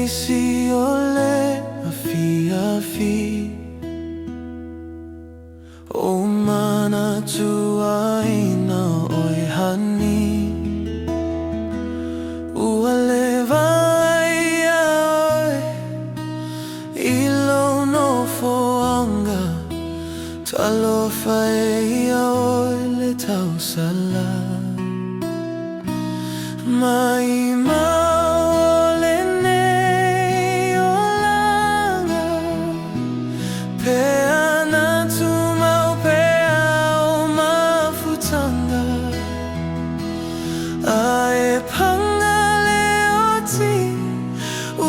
isi ole afi-afi o mana tuaina oi hani ua lewa ia oi ilo no foanga talofa ia oi le tau sala mai maole nei o langa pea na tumau pea o Mafutaga ae panga leo ti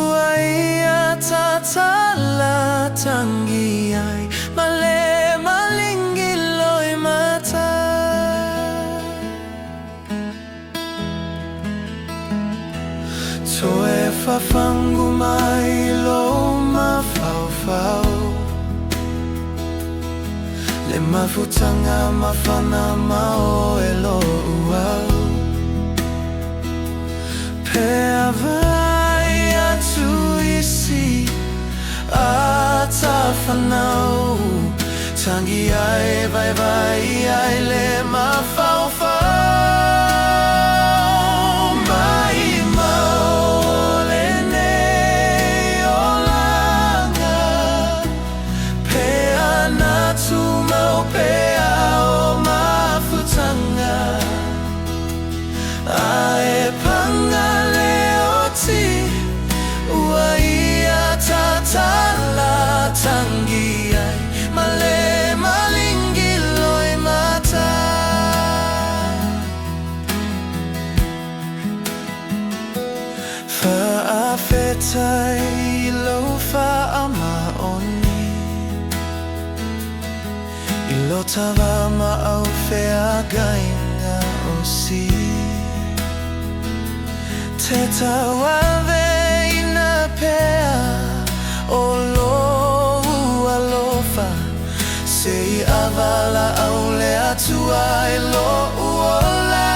ua ia tatala tangi ai male malingi loi mata toe fafangu mai lo mafaufau le Mafutaga mafana mao e lo uau pea vai atu isi a tafanau tangi ai vai ai le mafaufau Fa'afetai ilo fa'amaoni ilo tawa ma'au feagainga o si te tawa veina pea o lo alofa sei avala au le atua e lo uola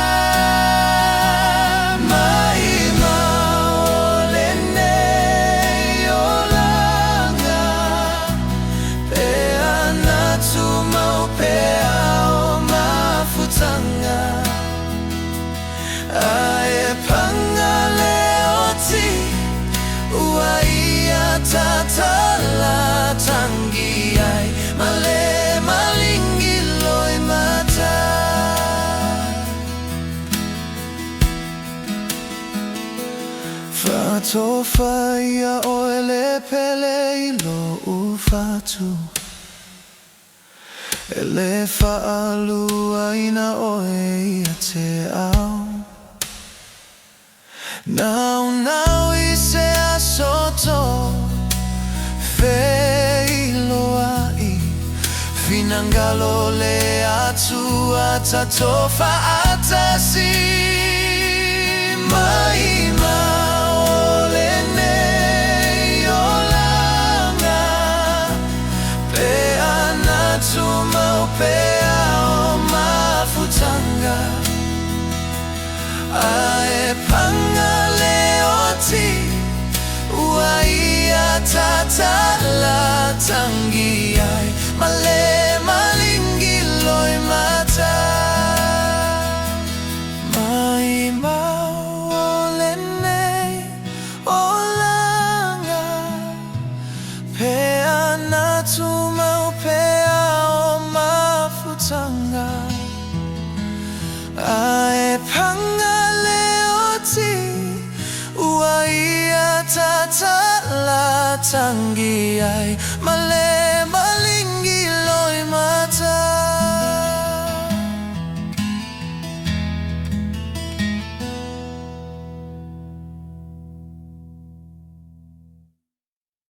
tatala tangi ai male malingi loi mata fatofa ia oele pele ilo ufatu ele fa'alua ina oe ia te au Nau i se asoto Feiloai Finangalo le atua tatofa atasi Mai maole nei o langa Pea na tumau pea o Mafutaga Ae panga leoti Ua ia tatala tangi ai Male malingi loi mata Mai maole nei o langa Pea na tumau pea o Mafutaga Ae panga tatala tangi ai